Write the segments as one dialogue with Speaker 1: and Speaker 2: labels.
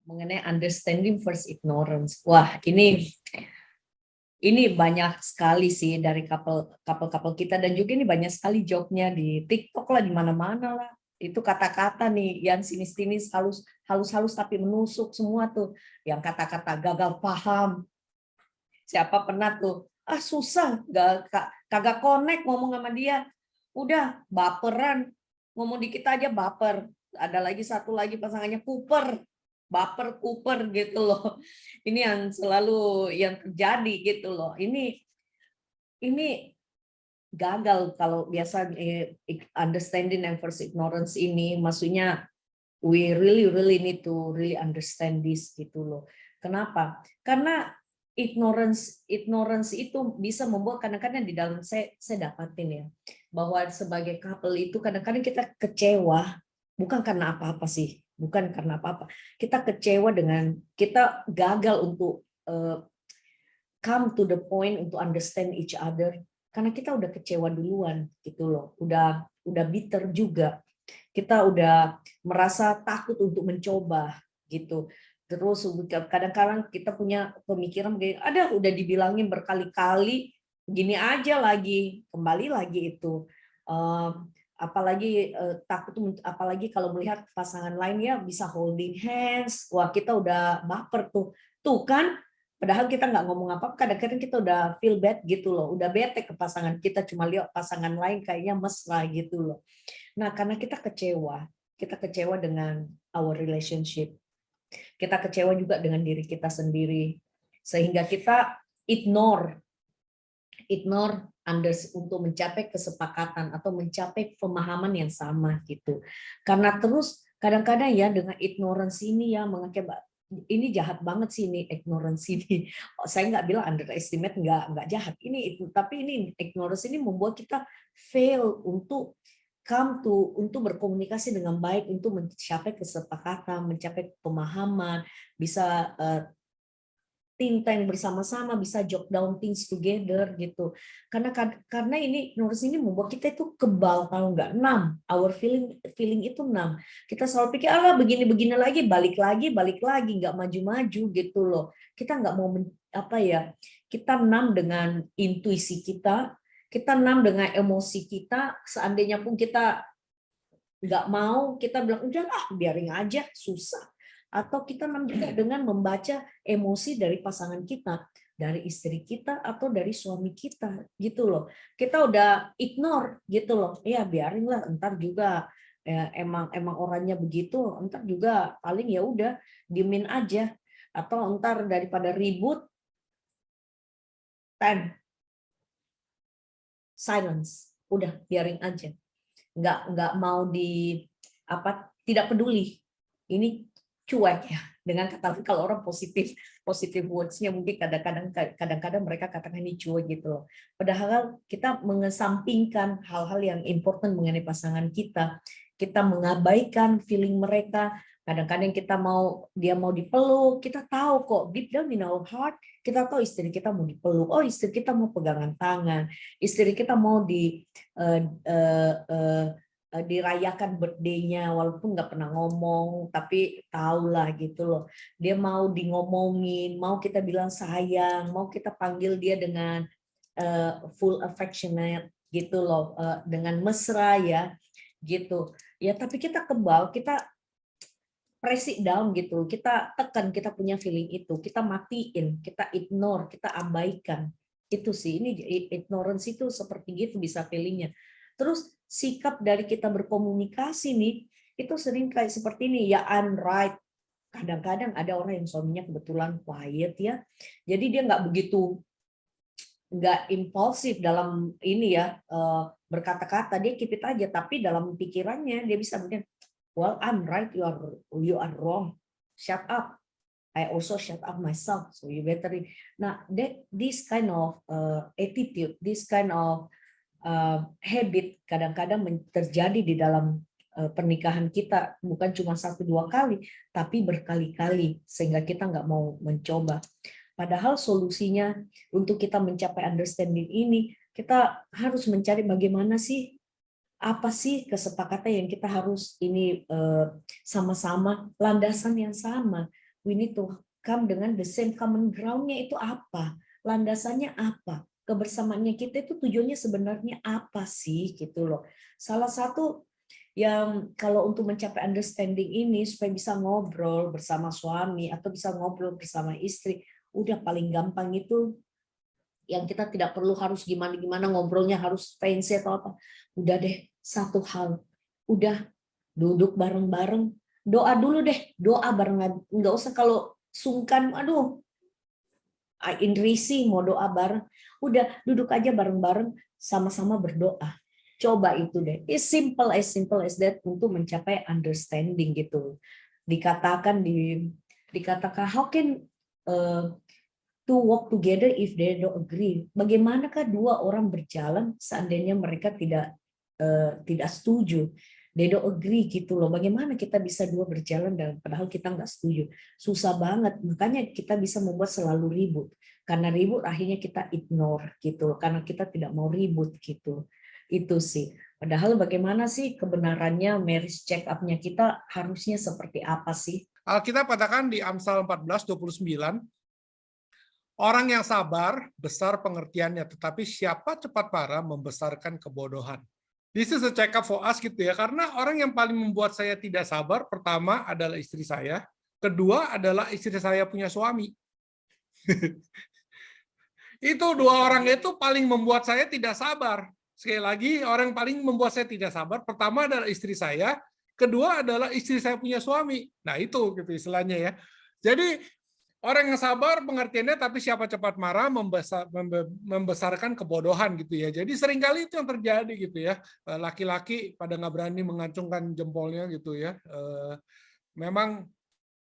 Speaker 1: mengenai understanding first ignorance. Wah, ini banyak sekali sih dari couple kita, dan juga ini banyak sekali joke-nya di TikTok lah, di mana-mana lah. Itu kata-kata nih yang sinis-sinis, halus tapi menusuk semua tuh. Yang kata-kata gagal paham. Siapa pernah tuh, susah, kagak connect ngomong sama dia. Udah baperan, ngomong dikit aja baper. Ada lagi satu lagi pasangannya Cooper, baper Cooper gitu loh. Ini yang selalu yang terjadi gitu loh. Ini gagal kalau biasa understanding and first ignorance ini, maksudnya we really need to really understand this gitu loh. Kenapa? Karena ignorance itu bisa membuat kadang-kadang di dalam saya dapatin ya, bahwa sebagai couple itu kadang-kadang kita kecewa bukan karena apa-apa sih, bukan karena apa-apa. Kita kecewa dengan kita gagal untuk come to the point untuk understand each other karena kita udah kecewa duluan gitu loh. Udah bitter juga. Kita udah merasa takut untuk mencoba gitu. Terus kadang-kadang kita punya pemikiran begini, udah dibilangin berkali-kali, gini aja lagi, kembali lagi itu. Apalagi takut, apalagi kalau melihat pasangan lain ya bisa holding hands, wah kita udah baper tuh. Tuh kan, padahal kita nggak ngomong apa, kadang-kadang kita udah feel bad gitu loh, udah bete ke pasangan kita, cuma lihat pasangan lain kayaknya mesra gitu loh. Nah, karena kita kecewa dengan our relationship. Kita kecewa juga dengan diri kita sendiri. Sehingga kita ignore untuk mencapai kesepakatan atau mencapai pemahaman yang sama gitu. Karena terus kadang-kadang ya dengan ignorance ini ya mengakibat ini jahat banget sih ini ignorance ini. Saya nggak bilang underestimate, nggak jahat ini itu, tapi ini ignorance ini membuat kita fail untuk untuk berkomunikasi dengan baik, untuk mencapai kesepakatan, mencapai pemahaman, bisa think tank bersama-sama, bisa jot down things together gitu. Karena ini ignorance ini membuat kita itu kebal, tahu nggak? Our feeling itu Kita selalu pikir begini-begini lagi, balik lagi, nggak maju-maju gitu loh. Kita nggak mau kita dengan intuisi kita dengan emosi kita. Seandainya pun kita nggak mau, kita bilang udahlah biarin aja, susah. Atau kita juga dengan membaca emosi dari pasangan kita, dari istri kita atau dari suami kita gitu loh. Kita udah ignore gitu loh. Ya biarinlah, entar juga ya, emang orangnya begitu, entar juga paling ya udah diemin aja, atau entar daripada ribut silence, udah biarin aja. Nggak mau tidak peduli, ini cuek ya. Dengan kata kalau orang positif words-nya mungkin kadang-kadang mereka katakan ini cuek gitu loh. Padahal kita mengesampingkan hal-hal yang important mengenai pasangan kita mengabaikan feeling mereka. Kadang-kadang dia mau dipeluk, kita tahu kok deep down in our heart, kita tahu istri kita mau dipeluk, istri kita mau pegangan tangan, istri kita mau dirayakan birthday-nya walaupun nggak pernah ngomong, tapi tahulah gitu loh. Dia mau ngomongin, mau kita bilang sayang, mau kita panggil dia dengan full affectionate gitu loh, dengan mesra ya gitu. Ya tapi kita kebal, kita press it down gitu, kita tekan, kita punya feeling itu, kita matiin, kita ignore, kita abaikan. Itu sih, ini ignorance itu seperti gitu bisa feelingnya. Terus sikap dari kita berkomunikasi nih, itu sering kayak seperti ini, ya I'm right. Kadang-kadang ada orang yang suaminya kebetulan quiet ya, jadi dia nggak impulsif dalam ini ya, berkata-kata, dia keep it aja, tapi dalam pikirannya dia bisa mungkin, well, I'm right, you are wrong. Shut up. I also shut up myself. So you better. Nah, this kind of attitude, this kind of habit kadang-kadang terjadi di dalam pernikahan kita, bukan cuma 1-2 kali, tapi berkali-kali sehingga kita nggak mau mencoba. Padahal solusinya untuk kita mencapai understanding ini, kita harus mencari bagaimana sih, apa sih kesepakatan yang kita harus ini sama-sama, landasan yang sama. we need to come dengan the same common ground-nya itu apa? Landasannya apa? Kebersamaannya kita itu tujuannya sebenarnya apa sih gitu loh. Salah satu yang kalau untuk mencapai understanding ini supaya bisa ngobrol bersama suami atau bisa ngobrol bersama istri, udah paling gampang itu yang kita tidak perlu harus gimana-gimana ngobrolnya harus fancy atau apa. Udah deh satu hal, udah duduk bareng-bareng, doa dulu deh, doa bareng, nggak usah kalau sungkan, aduh, risih mau doa bareng, udah duduk aja bareng-bareng, sama-sama berdoa. Coba itu deh, it's simple as that untuk mencapai understanding gitu. Dikatakan how can to walk together if they don't agree? Bagaimanakah dua orang berjalan seandainya mereka tidak setuju? They don't agree gitu loh. Bagaimana kita bisa dua berjalan dan padahal kita nggak setuju? Susah banget. Makanya kita bisa membuat selalu ribut. Karena ribut akhirnya kita ignore gitu. Karena kita tidak mau ribut gitu. Itu sih. Padahal bagaimana sih kebenarannya marriage check up-nya kita harusnya seperti apa sih?
Speaker 2: Alkitab katakan di Amsal 14:29, orang yang sabar besar pengertiannya, tetapi siapa cepat marah membesarkan kebodohan. This is a check up for us gitu ya, karena orang yang paling membuat saya tidak sabar, pertama adalah istri saya, kedua adalah istri saya punya suami. Itu dua orang itu paling membuat saya tidak sabar. Sekali lagi, orang yang paling membuat saya tidak sabar, pertama adalah istri saya, kedua adalah istri saya punya suami. Nah itu gitu istilahnya ya. Jadi orang yang sabar pengertiannya, tapi siapa cepat marah membesarkan kebodohan gitu ya. Jadi seringkali itu yang terjadi gitu ya. Laki-laki pada nggak berani mengacungkan jempolnya gitu ya. Memang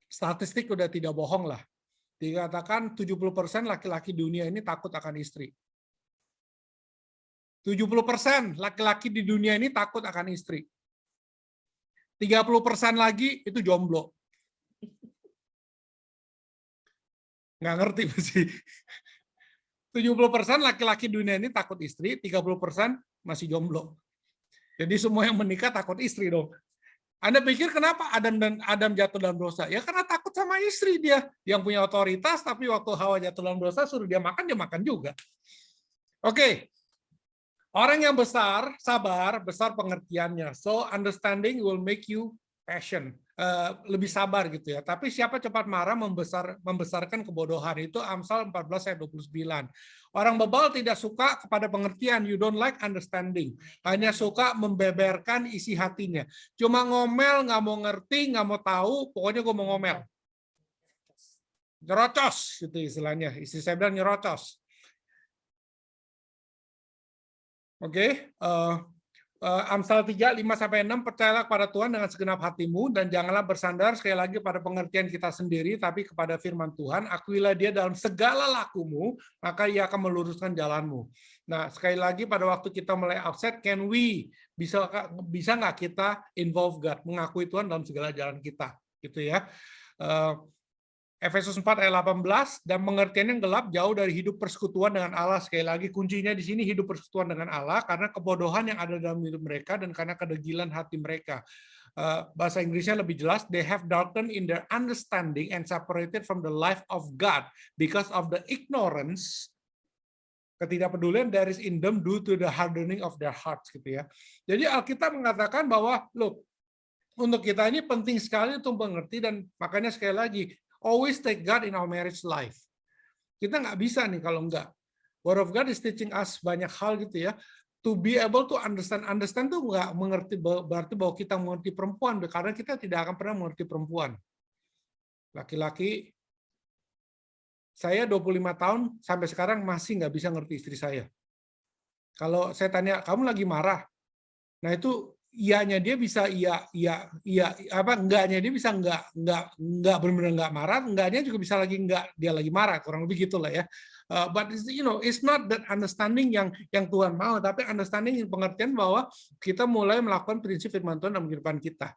Speaker 2: statistik udah tidak bohong lah. Dikatakan 70% laki-laki dunia ini takut akan istri. 70% laki-laki di dunia ini takut akan istri. 30% lagi itu jomblo. Nggak ngerti sih. 70% laki-laki dunia ini takut istri, 30% masih jomblo. Jadi semua yang menikah takut istri dong. Anda pikir kenapa Adam jatuh dalam dosa? Ya karena takut sama istri dia. Yang punya otoritas, tapi waktu Hawa jatuh dalam dosa, suruh dia makan juga. Oke. Orang yang besar, sabar, besar pengertiannya. So, understanding will make you passion. Lebih sabar gitu ya. Tapi siapa cepat marah membesarkan kebodohan. Itu Amsal 14 ayat 29. Orang bebal tidak suka kepada pengertian. You don't like understanding. Hanya suka membeberkan isi hatinya. Cuma ngomel, nggak mau ngerti, nggak mau tahu, pokoknya gue mau ngomel. Nyerocos, gitu istilahnya. Istri saya bilang nyerocos. Oke, Amsal 3, 5-6, percayalah kepada Tuhan dengan segenap hatimu, dan janganlah bersandar sekali lagi pada pengertian kita sendiri, tapi kepada firman Tuhan, akuilah dia dalam segala lakumu, maka ia akan meluruskan jalanmu. Nah, sekali lagi pada waktu kita mulai offset, bisa nggak kita involve God, mengakui Tuhan dalam segala jalan kita, gitu ya. Efesus 4 ayat 18, dan pengertian yang gelap jauh dari hidup persekutuan dengan Allah. Sekali lagi kuncinya di sini hidup persekutuan dengan Allah karena kebodohan yang ada dalam hidup mereka dan karena kedegilan hati mereka. Bahasa Inggrisnya lebih jelas, they have darkened in their understanding and separated from the life of God because of the ignorance, ketidakpedulian there is in them due to the hardening of their hearts gitu ya. Jadi Alkitab mengatakan bahwa look, untuk kita ini penting sekali untuk mengerti, dan makanya sekali lagi always take God in our marriage life. Kita nggak bisa nih kalau nggak. Word of God is teaching us banyak hal gitu ya. To be able to understand. Understand tuh nggak mengerti berarti bahwa kita mengerti perempuan, karena kita tidak akan pernah mengerti perempuan. Laki-laki, saya 25 tahun sampai sekarang masih nggak bisa ngerti istri saya. Kalau saya tanya, kamu lagi marah? Nah itu iyanya dia bisa iya, apa enggaknya dia bisa enggak benar-benar enggak marah, enggaknya juga bisa lagi enggak dia lagi marah, kurang lebih gitulah ya. But it's not that understanding yang Tuhan mau, tapi understanding pengertian bahwa kita mulai melakukan prinsip firman Tuhan dalam kehidupan kita.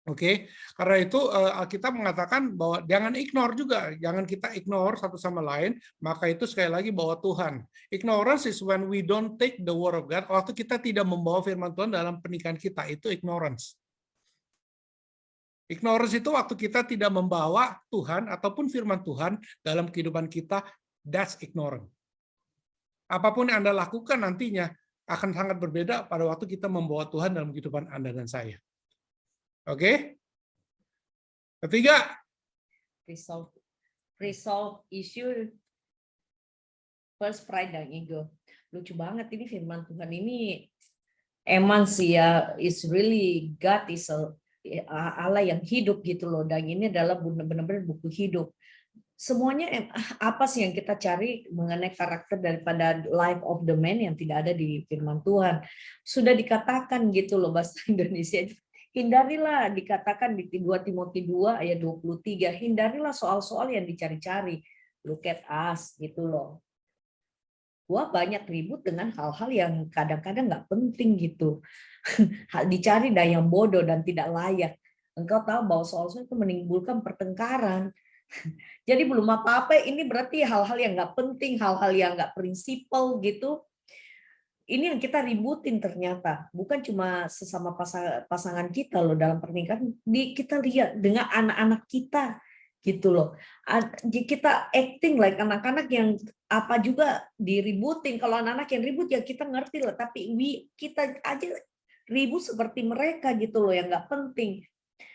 Speaker 2: Oke, karena itu Alkitab mengatakan bahwa jangan ignore juga, jangan kita ignore satu sama lain, maka itu sekali lagi bawa Tuhan. Ignorance is when we don't take the word of God, waktu kita tidak membawa firman Tuhan dalam pernikahan kita, itu ignorance. Ignorance itu waktu kita tidak membawa Tuhan ataupun firman Tuhan dalam kehidupan kita, that's ignorant. Apapun yang Anda lakukan nantinya akan sangat berbeda pada waktu kita membawa Tuhan dalam kehidupan Anda dan saya. Oke? Ketiga,
Speaker 1: resolve issue, first pride dan ego. Lucu banget ini firman Tuhan ini. Emang sih ya, is really God is Allah yang hidup gitu loh, dan ini adalah benar-benar buku hidup. Semuanya apa sih yang kita cari mengenai karakter daripada life of the man yang tidak ada di firman Tuhan. Sudah dikatakan gitu loh bahasa Indonesia. Hindarilah, dikatakan di 2 Timotius 2 ayat 23, hindarilah soal-soal yang dicari-cari. Look at us gitu loh. Gua banyak ribut dengan hal-hal yang kadang-kadang nggak penting gitu. Dicari dah yang bodoh dan tidak layak. Engkau tahu bahwa soal-soal itu menimbulkan pertengkaran. Jadi belum apa-apa, ini berarti hal-hal yang nggak penting, hal-hal yang nggak prinsipal gitu. Ini yang kita ributin ternyata. Bukan cuma sesama pasangan kita loh dalam pernikahan. Kita lihat dengan anak-anak kita gitu loh. Kita acting like anak-anak yang apa juga diributin. Kalau anak-anak yang ribut ya kita ngerti lah. Tapi kita aja ribut seperti mereka gitu loh yang nggak penting.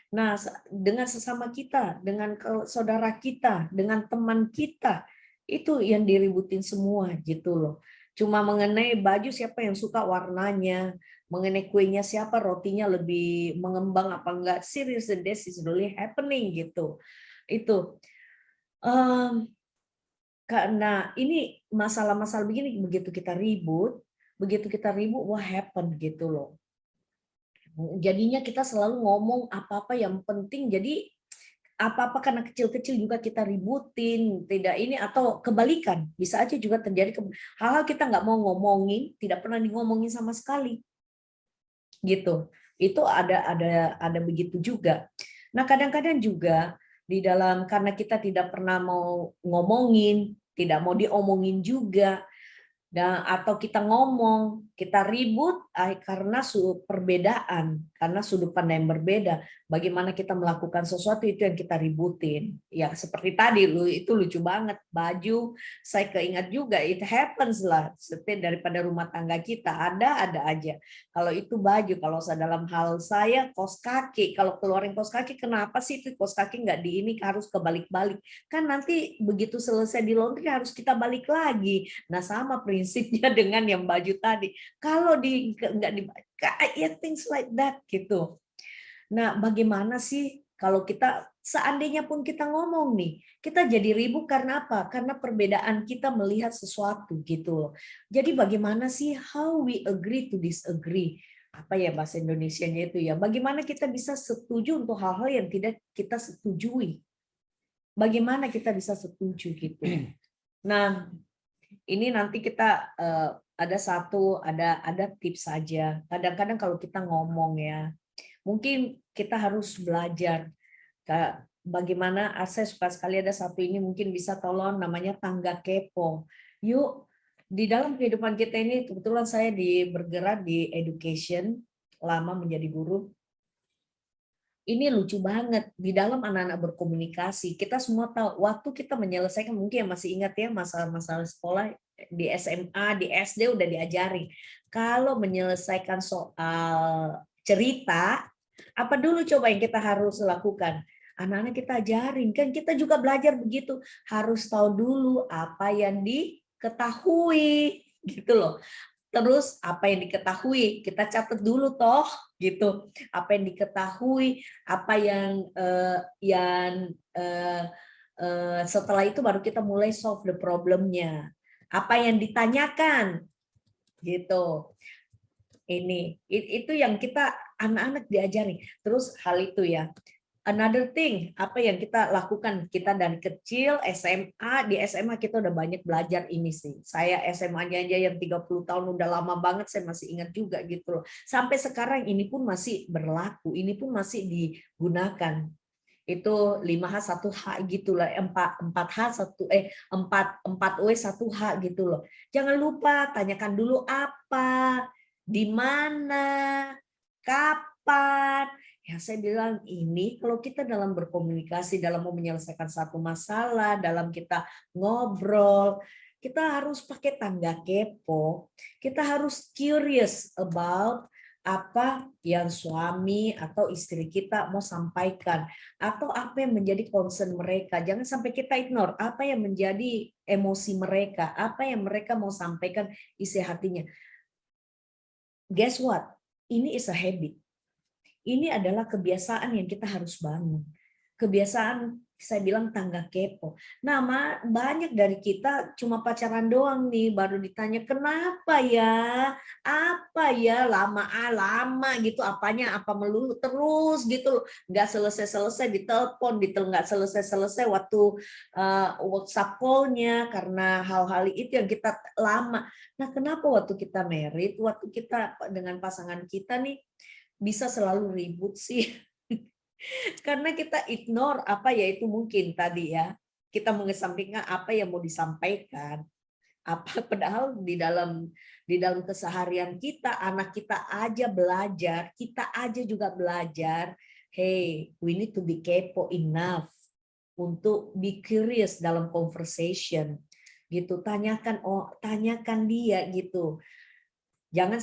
Speaker 1: Nah, dengan sesama kita, dengan saudara kita, dengan teman kita, itu yang diributin semua gitu loh. Cuma mengenai baju siapa yang suka warnanya, mengenai kuenya siapa rotinya lebih mengembang apa enggak, seriously this is really happening gitu. Itu karena ini masalah-masalah begini, begitu kita ribut, what happen gitu loh. Jadinya kita selalu ngomong apa-apa yang penting, jadi apa-apa karena kecil-kecil juga kita ributin, tidak ini, atau kebalikan, bisa aja juga terjadi hal-hal kita nggak mau ngomongin, tidak pernah ngomongin sama sekali, gitu. Itu ada begitu juga. Nah kadang-kadang juga di dalam karena kita tidak pernah mau ngomongin, tidak mau diomongin juga. Dan atau kita ngomong, kita ribut karena perbedaan, karena sudut pandang yang berbeda. Bagaimana kita melakukan sesuatu itu yang kita ributin. Ya seperti tadi itu lucu banget, baju. Saya keingat juga it happens lah. Setiap daripada rumah tangga kita ada aja. Kalau itu baju, kalau dalam hal saya kos kaki, kalau keluarin kos kaki, kenapa sih itu kos kaki nggak di ini harus kebalik-balik? Kan nanti begitu selesai di laundry harus kita balik lagi. Nah sama prinsipnya dengan yang baju tadi. Kalau nggak dibaca, ya things like that gitu. Nah, bagaimana sih kalau kita seandainya pun kita ngomong nih, kita jadi ribut karena apa? Karena perbedaan kita melihat sesuatu gitu loh. Jadi bagaimana sih how we agree to disagree? Apa ya bahasa Indonesianya itu ya? Bagaimana kita bisa setuju untuk hal-hal yang tidak kita setujui? Bagaimana kita bisa setuju gitu? Nah, ini nanti kita ada tips saja. Kadang-kadang kalau kita ngomong ya, mungkin kita harus belajar bagaimana. Saya suka sekali ada satu ini, mungkin bisa tolong, namanya tangga kepo. Yuk, di dalam kehidupan kita ini, kebetulan saya bergerak di education, lama menjadi guru. Ini lucu banget, di dalam anak-anak berkomunikasi, kita semua tahu, waktu kita menyelesaikan, mungkin yang masih ingat ya, masalah-masalah sekolah, di SMA, di SD udah diajari. Kalau menyelesaikan soal cerita, apa dulu coba yang kita harus lakukan? Anak-anak kita ajarin, kan kita juga belajar begitu. Harus tahu dulu apa yang diketahui, gitu loh. Terus apa yang diketahui, kita catat dulu toh, gitu. Apa yang diketahui, apa yang setelah itu baru kita mulai solve the problemnya. Apa yang ditanyakan, gitu. Itu yang kita anak-anak diajari. Terus hal itu ya. Another thing, apa yang kita lakukan, kita dari kecil, SMA, di SMA kita udah banyak belajar ini sih. Saya SMA-nya aja yang 30 tahun udah lama banget, saya masih ingat juga gitu loh. Sampai sekarang ini pun masih berlaku, ini pun masih digunakan. Itu 5H 1H gitu lah, 4H 4W 1H gitu loh. Jangan lupa tanyakan dulu apa, di mana, kapan, tepat. Ya saya bilang ini kalau kita dalam berkomunikasi, dalam mau menyelesaikan satu masalah, dalam kita ngobrol, kita harus pakai tangga kepo. Kita harus curious about apa yang suami atau istri kita mau sampaikan, atau apa yang menjadi concern mereka. Jangan sampai kita ignore apa yang menjadi emosi mereka, apa yang mereka mau sampaikan isi hatinya. Guess what? Ini is a habit. Ini adalah kebiasaan yang kita harus bangun. Kebiasaan, saya bilang tangga kepo. Nah, banyak dari kita cuma pacaran doang nih, baru ditanya kenapa ya, apa ya, lama gitu, apanya, apa melulu terus gitu, nggak selesai-selesai ditelepon, nggak selesai-selesai waktu WhatsApp call-nya, karena hal-hal itu yang kita lama. Nah, kenapa waktu kita married, waktu kita dengan pasangan kita nih, bisa selalu ribut sih? Karena kita ignore apa ya itu mungkin tadi ya. Kita mengesampingkan apa yang mau disampaikan. Apa padahal di dalam keseharian kita, anak kita aja belajar, kita aja juga belajar. Hey, we need to be kepo enough untuk be curious dalam conversation. Gitu, tanyakan dia gitu. Jangan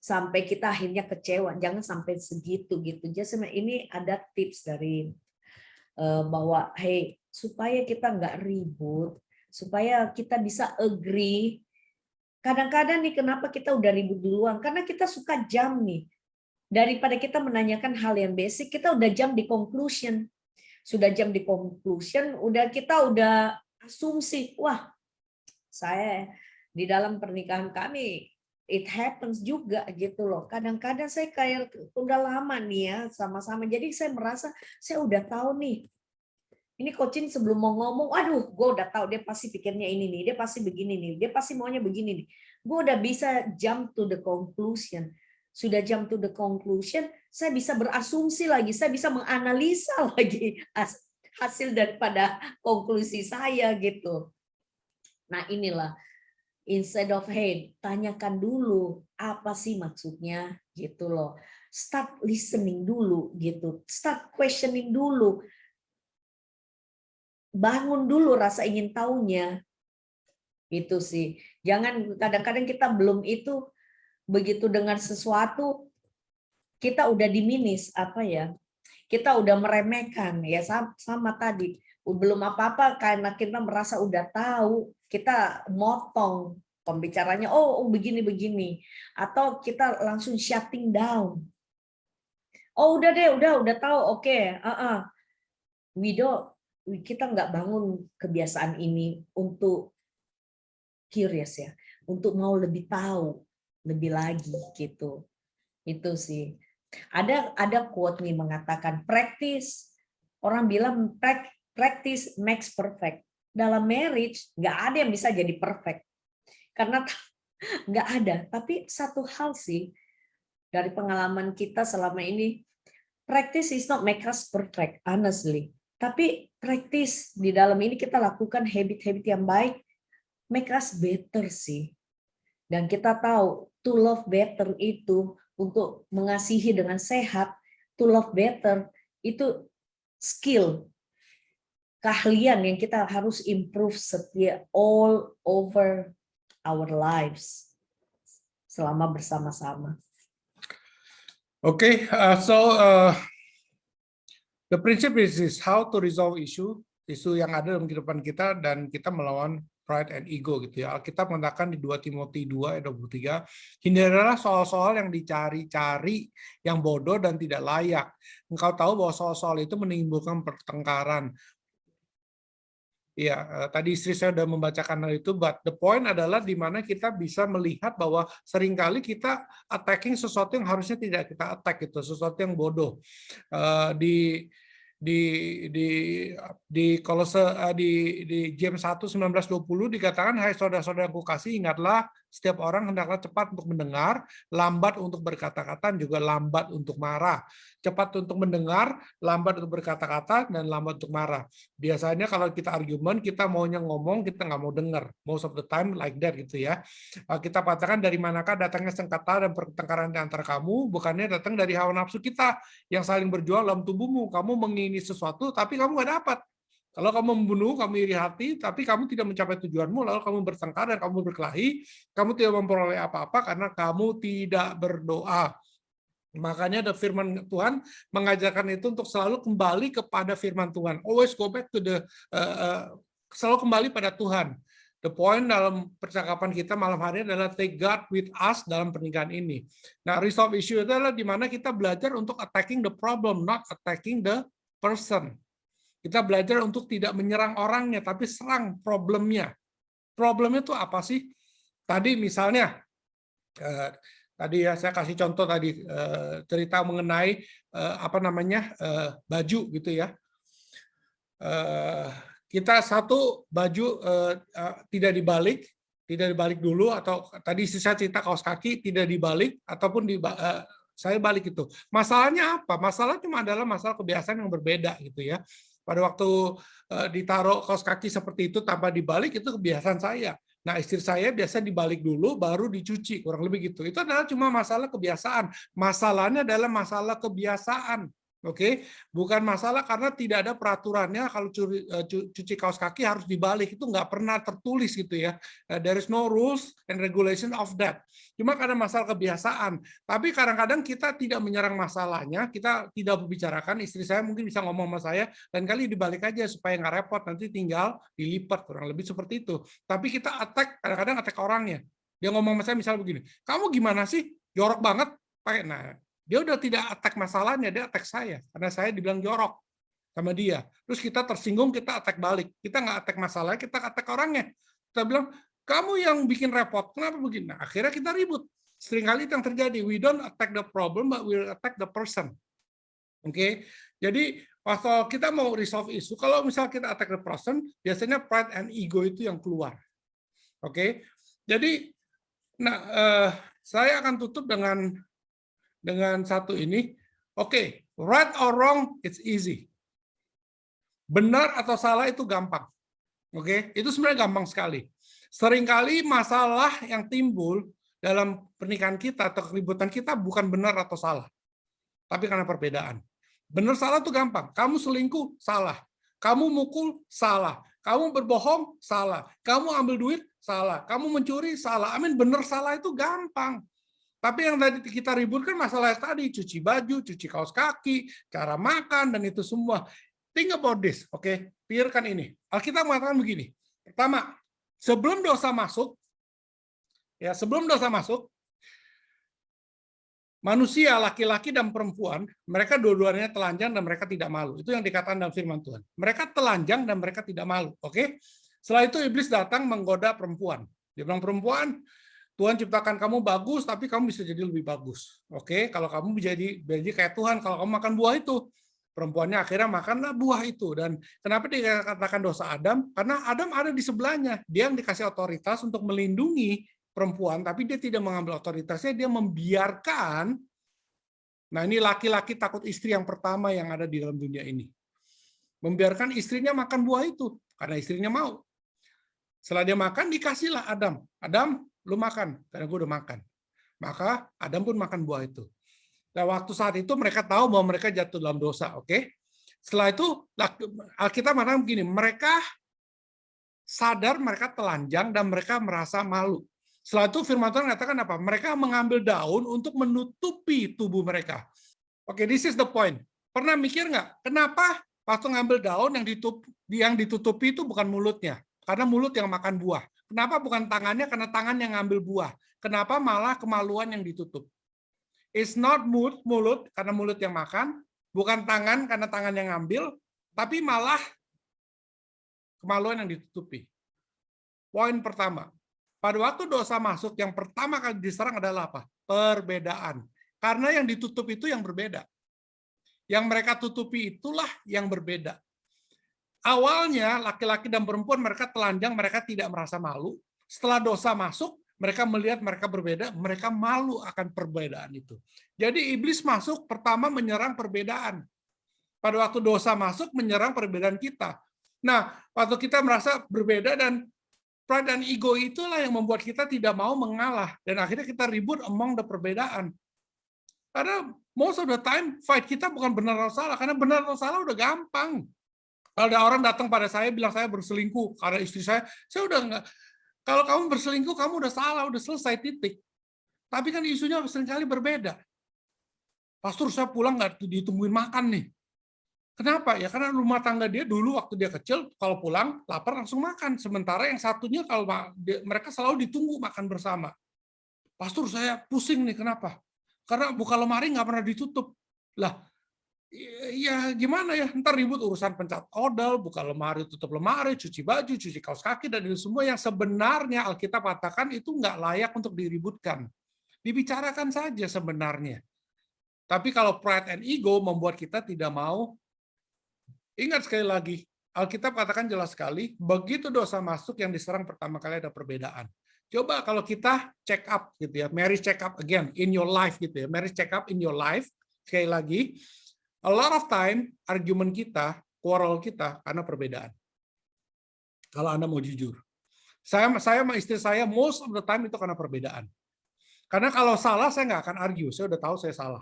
Speaker 1: sampai kita akhirnya kecewa, jangan sampai segitu gitu. Jadi ini ada tips dari bahwa hey, supaya kita nggak ribut, supaya kita bisa agree. Kadang-kadang nih kenapa kita udah ribut duluan? Karena kita suka jam nih. Daripada kita menanyakan hal yang basic, kita udah jam di conclusion. Sudah jam di conclusion, kita udah asumsi, wah, saya di dalam pernikahan kami it happens juga gitu loh. Kadang-kadang saya kayak udah lama nih ya sama-sama. Jadi saya merasa saya udah tahu nih. Ini coaching sebelum mau ngomong, aduh, gue udah tahu dia pasti pikirnya ini nih, dia pasti begini nih, dia pasti maunya begini nih. Gue udah bisa jump to the conclusion. Sudah jump to the conclusion, saya bisa berasumsi lagi, saya bisa menganalisa lagi hasil daripada konklusi saya gitu. Nah inilah. Instead of hey, tanyakan dulu apa sih maksudnya gitu loh. Start listening dulu gitu. Start questioning dulu. Bangun dulu rasa ingin tahunya. Itu sih. Jangan kadang-kadang kita belum itu begitu dengar sesuatu kita udah diminis apa ya? Kita udah meremehkan ya sama tadi. Belum apa-apa karena kita merasa udah tahu, kita motong pembicaranya, oh begini-begini. Atau kita langsung shutting down. Oh udah deh, udah tahu, oke. Kita nggak bangun kebiasaan ini untuk curious ya, untuk mau lebih tahu, lebih lagi gitu. Itu sih. Ada quote nih mengatakan practice. Orang bilang practice makes perfect. Dalam marriage nggak ada yang bisa jadi perfect. Karena nggak ada. Tapi satu hal sih dari pengalaman kita selama ini, practice is not make us perfect, honestly. Tapi practice di dalam ini kita lakukan habit-habit yang baik, make us better sih. Dan kita tahu to love better itu untuk mengasihi dengan sehat, to love better itu skill, keahlian yang kita harus improve setiap all over our lives selama bersama-sama.
Speaker 2: Okay, the principle is how to resolve isu yang ada dalam kehidupan kita dan kita melawan pride and ego gitu ya. Alkitab mengatakan di 2 Timotius 2 ayat 23, hindarilah soal-soal yang dicari-cari yang bodoh dan tidak layak. Engkau tahu bahwa soal-soal itu menimbulkan pertengkaran. Ya, tadi istri saya sudah membacakan hal itu, but the point adalah di mana kita bisa melihat bahwa seringkali kita attacking sesuatu yang harusnya tidak kita attack gitu, sesuatu yang bodoh. Di Kolose di James 1:19-20 dikatakan, hai saudara-saudara yang kukasihi, ingatlah Setiap orang hendaklah cepat untuk mendengar, lambat untuk berkata-kata, juga lambat untuk marah. Cepat untuk mendengar, lambat untuk berkata-kata, dan lambat untuk marah. Biasanya kalau kita argumen, kita maunya ngomong, kita nggak mau dengar. Most of the time like that gitu ya. Kita katakan dari manakah datangnya sengketa dan pertengkaran di antara kamu, bukannya datang dari hawa nafsu kita yang saling berjuang dalam tubuhmu. Kamu mengingini sesuatu, tapi kamu nggak dapat. Kalau kamu membunuh, kamu iri hati, tapi kamu tidak mencapai tujuanmu, lalu kamu bertengkar dan kamu berkelahi, kamu tidak memperoleh apa-apa karena kamu tidak berdoa. Makanya ada firman Tuhan mengajarkan itu untuk selalu kembali kepada firman Tuhan. Always go back to selalu kembali pada Tuhan. The point dalam percakapan kita malam hari adalah take God with us dalam pernikahan ini. Nah, resolve issue itu adalah di mana kita belajar untuk attacking the problem, not attacking the person. Kita belajar untuk tidak menyerang orangnya, tapi serang problemnya. Problemnya itu apa sih? Tadi misalnya, tadi ya saya kasih contoh tadi cerita mengenai baju gitu ya. Kita satu baju tidak dibalik dulu, atau tadi saya cerita kaos kaki tidak dibalik ataupun saya balik itu. Masalahnya apa? Masalah cuma adalah masalah kebiasaan yang berbeda gitu ya. Pada waktu ditaruh kaos kaki seperti itu tanpa dibalik, itu kebiasaan saya. Nah, istri saya biasa dibalik dulu baru dicuci, kurang lebih gitu. Itu adalah cuma masalah kebiasaan. Masalahnya adalah masalah kebiasaan. Oke, bukan masalah karena tidak ada peraturannya kalau cuci kaos kaki harus dibalik, itu nggak pernah tertulis gitu ya. There is no rules and regulation of that. Cuma karena masalah kebiasaan. Tapi kadang-kadang kita tidak menyerang masalahnya, kita tidak membicarakan. Istri saya mungkin bisa ngomong sama saya, dan kali dibalik aja supaya nggak repot, nanti tinggal dilipat, kurang lebih seperti itu. Tapi kita attack, kadang-kadang attack orangnya. Dia ngomong sama saya misalnya begini, kamu gimana sih? Jorok banget. Nah, dia udah tidak attack masalahnya, dia attack saya. Karena saya dibilang jorok sama dia. Terus kita tersinggung, kita attack balik. Kita nggak attack masalahnya, kita attack orangnya. Kita bilang, kamu yang bikin repot, kenapa begini? Nah, akhirnya kita ribut. Seringkali itu yang terjadi. We don't attack the problem, but we attack the person. Oke, jadi waktu kita mau resolve isu, kalau misal kita attack the person, biasanya pride and ego itu yang keluar. Oke, jadi, saya akan tutup dengan satu ini. Oke, right or wrong, it's easy. Benar atau salah itu gampang. Oke, itu sebenarnya gampang sekali. Seringkali masalah yang timbul dalam pernikahan kita atau keributan kita bukan benar atau salah, tapi karena perbedaan. Benar salah itu gampang. Kamu selingkuh, salah. Kamu mukul, salah. Kamu berbohong, salah. Kamu ambil duit, salah. Kamu mencuri, salah. Amin, benar salah itu gampang. Tapi yang tadi kita ributkan masalah tadi, cuci baju, cuci kaos kaki, cara makan, dan itu semua. Think about this, oke? Pikirkan ini. Alkitab mengatakan begini. Pertama, sebelum dosa masuk, manusia, laki-laki dan perempuan, mereka dua-duanya telanjang dan mereka tidak malu. Itu yang dikatakan dalam firman Tuhan. Mereka telanjang dan mereka tidak malu, oke? Setelah itu iblis datang menggoda perempuan. Dia bilang, perempuan, Tuhan ciptakan kamu bagus, tapi kamu bisa jadi lebih bagus. Oke, kalau kamu jadi kayak Tuhan, kalau kamu makan buah itu, perempuannya akhirnya makanlah buah itu. Dan kenapa dikatakan dosa Adam? Karena Adam ada di sebelahnya. Dia yang dikasih otoritas untuk melindungi perempuan, tapi dia tidak mengambil otoritasnya, dia membiarkan. Nah, ini laki-laki takut istri yang pertama yang ada di dalam dunia ini. Membiarkan istrinya makan buah itu, karena istrinya mau. Setelah dia makan, dikasihlah Adam. Adam, lu makan, karena gue udah makan. Maka Adam pun makan buah itu. Nah, waktu saat itu mereka tahu bahwa mereka jatuh dalam dosa, oke? Setelah itu, Alkitab mengatakan begini, mereka sadar mereka telanjang dan mereka merasa malu. Setelah itu firman Tuhan mengatakan apa? Mereka mengambil daun untuk menutupi tubuh mereka. Oke, this is the point. Pernah mikir nggak? Kenapa waktu ngambil daun yang ditutupi itu bukan mulutnya? Karena mulut yang makan buah. Kenapa bukan tangannya? Karena tangan yang ngambil buah. Kenapa malah kemaluan yang ditutup? It's not mulut karena mulut yang makan, bukan tangan karena tangan yang ngambil, tapi malah kemaluan yang ditutupi. Poin pertama, pada waktu dosa masuk, yang pertama kali diserang adalah apa? Perbedaan. Karena yang ditutup itu yang berbeda. Yang mereka tutupi itulah yang berbeda. Awalnya laki-laki dan perempuan mereka telanjang, mereka tidak merasa malu. Setelah dosa masuk, Mereka melihat mereka berbeda, mereka malu akan perbedaan itu. Jadi iblis masuk pertama menyerang perbedaan. Pada waktu dosa masuk menyerang perbedaan kita. Nah, waktu kita merasa berbeda dan pride dan ego itulah yang membuat kita tidak mau mengalah dan akhirnya kita ribut among the perbedaan. Karena most of the time fight kita bukan benar atau salah, karena benar atau salah udah gampang. Kalau ada orang datang pada saya bilang saya berselingkuh karena istri saya udah enggak. Kalau kamu berselingkuh kamu udah salah, udah selesai titik. Tapi kan isunya seringkali berbeda. Pastor saya pulang nggak ditungguin makan nih. Kenapa? Ya karena rumah tangga dia dulu waktu dia kecil, kalau pulang lapar langsung makan. Sementara yang satunya kalau mereka selalu ditunggu makan bersama. Pastor saya pusing nih, kenapa? Karena buka lemari nggak pernah ditutup. Lah, ya gimana ya? Ntar ribut urusan pencet odol, buka lemari, tutup lemari, cuci baju, cuci kaos kaki, dan itu semua yang sebenarnya Alkitab katakan itu nggak layak untuk diributkan. Dibicarakan saja sebenarnya. Tapi kalau pride and ego membuat kita tidak mau. Ingat sekali lagi, Alkitab katakan jelas sekali, begitu dosa masuk yang diserang pertama kali ada perbedaan. Coba kalau kita check up gitu ya, marriage check up again in your life gitu ya, marriage check up in your life, sekali lagi, a lot of time argument kita, quarrel kita karena perbedaan. Kalau Anda mau jujur. Saya sama istri saya most of the time itu karena perbedaan. Karena kalau salah saya nggak akan argue, saya udah tahu saya salah.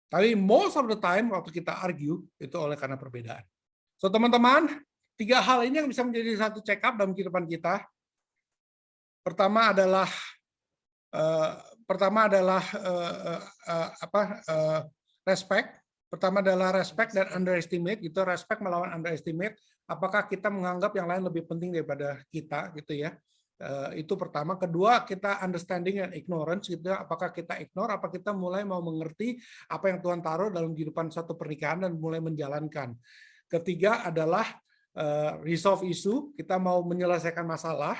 Speaker 2: Tapi most of the time waktu kita argue itu oleh karena perbedaan. So teman-teman, 3 hal ini yang bisa menjadi satu check up dalam kehidupan kita. Pertama adalah respect. Pertama adalah respect dan underestimate, gitu. Respect melawan underestimate. Apakah kita menganggap yang lain lebih penting daripada kita, gitu ya? Itu pertama. Kedua, kita understanding and ignorance, gitu. Apakah kita ignore, apa kita mulai mau mengerti apa yang Tuhan taruh dalam kehidupan suatu pernikahan dan mulai menjalankan. Ketiga adalah resolve issue, kita mau menyelesaikan masalah,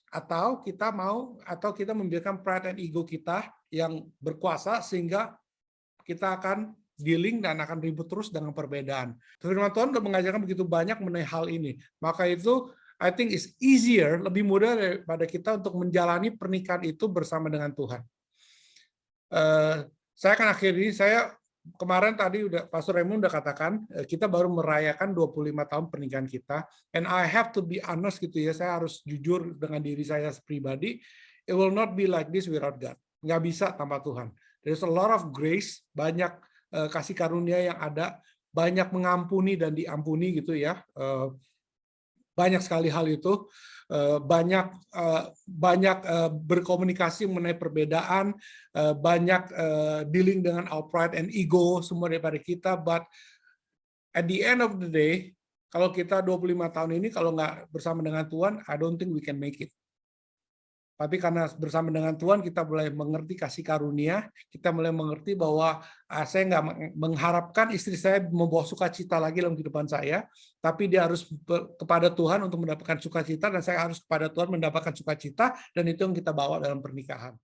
Speaker 2: atau kita membiarkan pride and ego kita yang berkuasa sehingga kita akan dealing dan akan ribut terus dengan perbedaan. Firman Tuhan sudah mengajarkan begitu banyak mengenai hal ini. Maka itu I think is easier, lebih mudah daripada kita untuk menjalani pernikahan itu bersama dengan Tuhan. Saya akan akhiri, kemarin tadi Pastor Raymond udah katakan, kita baru merayakan 25 tahun pernikahan kita, and I have to be honest gitu ya, saya harus jujur dengan diri saya pribadi, it will not be like this without God. Nggak bisa tanpa Tuhan. There's a lot of grace, banyak kasih karunia yang ada, banyak mengampuni dan diampuni gitu ya. Banyak sekali hal itu, banyak berkomunikasi mengenai perbedaan, banyak dealing dengan our pride and ego semua daripada kita, but at the end of the day, kalau kita 25 tahun ini kalau nggak bersama dengan Tuhan, I don't think we can make it. Tapi karena bersama dengan Tuhan kita mulai mengerti kasih karunia, kita mulai mengerti bahwa saya nggak mengharapkan istri saya membawa sukacita lagi dalam kehidupan saya, tapi dia harus kepada Tuhan untuk mendapatkan sukacita, dan saya harus kepada Tuhan mendapatkan sukacita, dan itu yang kita bawa dalam pernikahan.